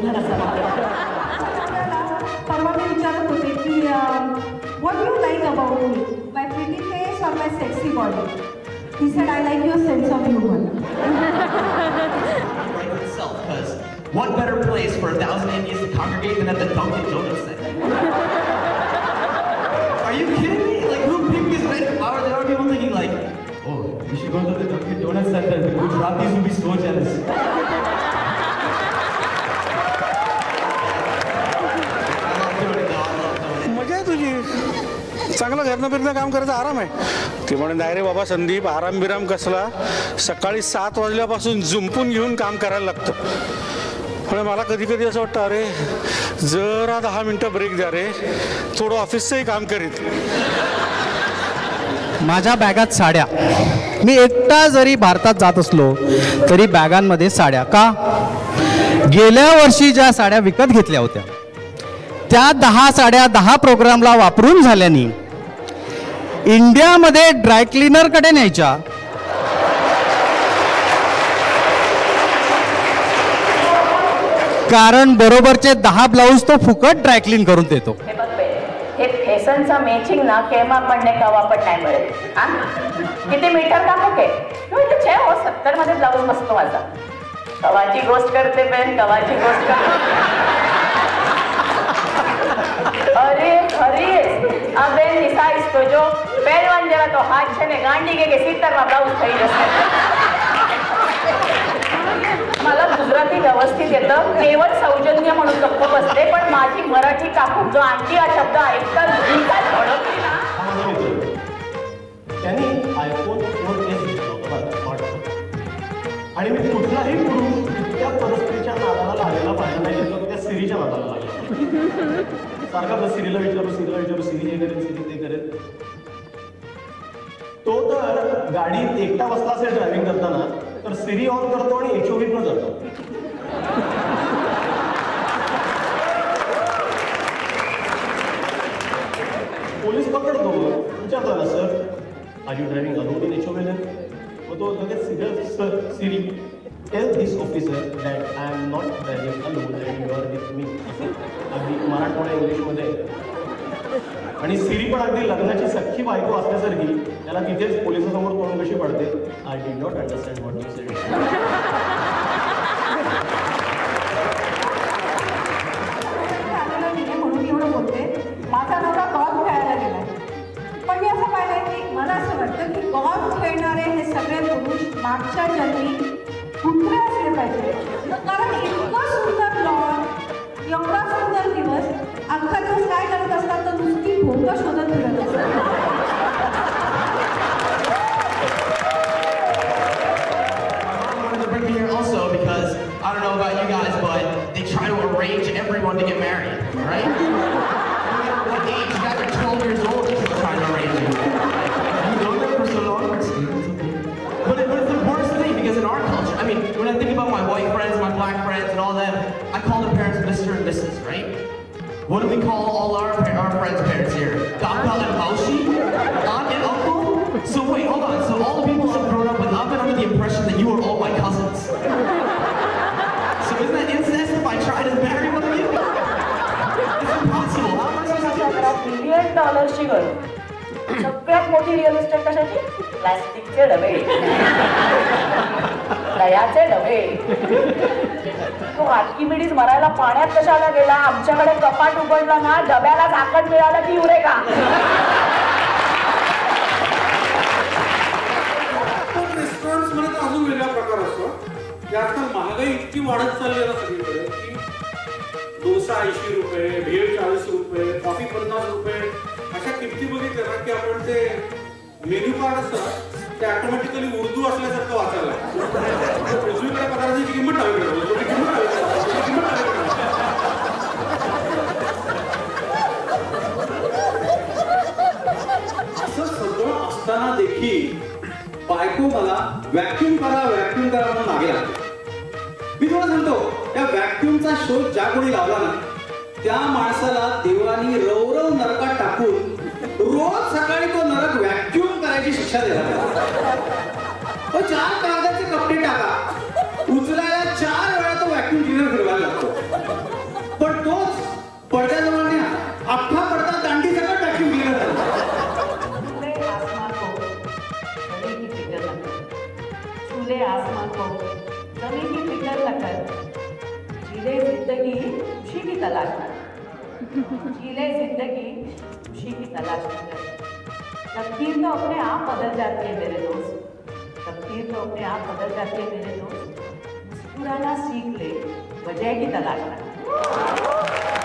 घर असं परवा मी विचारत होते की what you like about me, my pretty face और my sexy body. He said, I like your sense of humor. Right itself, because what better place for 1,000 Indians to congregate than at the Dunkin' Donuts Center? Are you kidding me? Like, who picked this place? Why are there people thinking like, oh, we should go to the Dunkin' Donuts Center? The Gujaratis will be so jealous. मजा आहे तुझी. चांगलं घरनं फिरणं काम करायचं आराम आहे. ती म्हणे नाही रे बाबा संदीप, आराम बिराम कसला, सकाळी 7 वाजल्यापासून जुंपून घेऊन काम करायला लागतं. पण मला कधी कधी असं वाटतं अरे जरा 10 मिनटं ब्रेक द्या रे, थोडं ऑफिसचंही काम करीत. माझ्या बॅगात साड्या, मी एकटा जरी भारतात जात असलो तरी बॅगांमध्ये साड्या. का? गेल्या वर्षी ज्या साड्या विकत घेतल्या होत्या त्या 10 साड्या 10 प्रोग्रामला वापरून झाल्याने इंडियामध्ये ड्रायक्लिनरकडे न्यायच्या. कारण बरोबरचे 10 ब्लाऊज तो फुकट ड्रायक्लीन करून देतो. हे फॅशनचा मॅचिंग ना केव्हा पण नाही कवा पण नाही मिळेल. हा किती मीटर कापू के छे हो 70 मध्ये ब्लाऊज मस्त माझा. कवाची गोष्ट करते बेन, कवाची गोष्ट करते. अरे खरी आ बेन निसाइस तो जो पहलवान जरा तो हाथ छे ने गांडी के सीतर में ब्लाउज થઈ જશે. मला गुजराती व्यवस्थित येतं, केवळ सौजन्य म्हणून गप्प बसते, पण माझी मराठी काकू जो आणखी हा शब्द ऐकतात धडकली ना. त्यांनी iPhone 4S घेतला होता स्मार्टफोन, आणि मी कुठलाही पुरुष त्या परिस्थितीच्या नादाला लागलेला पाहिजे नाही घेतलं, त्या सिरीच्या नादाला लागला. सारखा सिरीला विचारू सिरी हे करेल, सिरी ते करेल. तो तर गाडीत एकटा बसला असेल ड्रायव्हिंग करताना तर सिरी ऑन करतो आणि HOV न जातो. पोलीस पकडतो, विचारतो ना sir are you driving alone in HOV lane. मग तो लगेच sir Siri tell this officer that I am not driving alone and you are with me. अगदी मराठवाडा इंग्लिशमध्ये. आणि सिरी पण अगदी लग्नाची सख्खी बायको असल्यासारखी त्याला तिथेच पोलिसांसमोर तोंड कशी पडते. I did not understand what you sed. म्हणून एवढं बोलते. माझा नवरा गॉल्फ खेळायला गेलाय, पण मी असं पाहिलंय की मला असं वाटतं की गॉल्फ खेळणारे हे सगळे पुरुष मागच्या जन्मी कुत्रे असले पाहिजे. कारण इतकं सुंदर लॉन, एवढा सुंदर दिवस, अख्खा दिवस काय करत असतात तर नुसती भोकं शोधत फिरत असतात. Also, because I don't know about you guys, but they try to arrange everyone to get married, right? What age? You guys are 12 years old. They're trying to arrange you. You know that for so long. But it's the worst thing because in our culture, I mean, when I think about my white friends, my black friends, and all them, I call their parents Mr. and Mrs. Right? What do we call all our friends' parents here? Kaka and Maushi? Aunt and uncle? So wait, hold on. So all the people I've grown up with, I've been under the impression that you are all my cousins. So isn't that incest if I try to marry one of you? It's impossible. How am I supposed to do this? $1 billion गरज. सगळ्यात मोठी real estate कशाची? प्लास्टिकचे डबे, दयाचे डबे. तो Archimedes मरायला पाण्यात कशाला गेला? आमच्याकडे कपाट उघडला ना, डब्याला झाकण मिळालं की उरे का. रेस्टॉरंट्स मध्ये तर अजून वेगळा प्रकार असतो की आजकाल महागाई इतकी वाढत चालली आहे सगळीकडे की डोसा 80 रुपये, भेळ 40 रुपये, कॉफी 50 रुपये, अशा किमती बघितल्या ना की आपण ते मेन्यू कार्ड असतं ते ऑटोमॅटिकली उर्दू असल्यासारखं वाचायला उजवीकडे पदार्थाची किंमत असं सगळं असताना देखील बायको मला व्हॅक्युम करा म्हणून मागे लागते. मी तुम्हाला सांगतो त्या व्हॅक्युमचा शोध ज्या कोणी लावला ना त्या माणसाला देवानी रवरव नरकात टाकून रोज सकाळी तो नरक व्हॅक्युम करायची शिक्षा देणार. 4 कागदाचे कपडे टाका, उचलायला 4 वेळा तो व्हॅक्युम क्लिनर फिरवायला लागतो. तलाश में, जीले जिंदगी खुशी की तलाश में। तकदीर तो अपने आप बदल जाती है मेरे दोस्त, तकदीर तो अपने आप बदल जाती है मेरे दोस्त। मुस्कुराना सीख ले, वजह की तलाश में।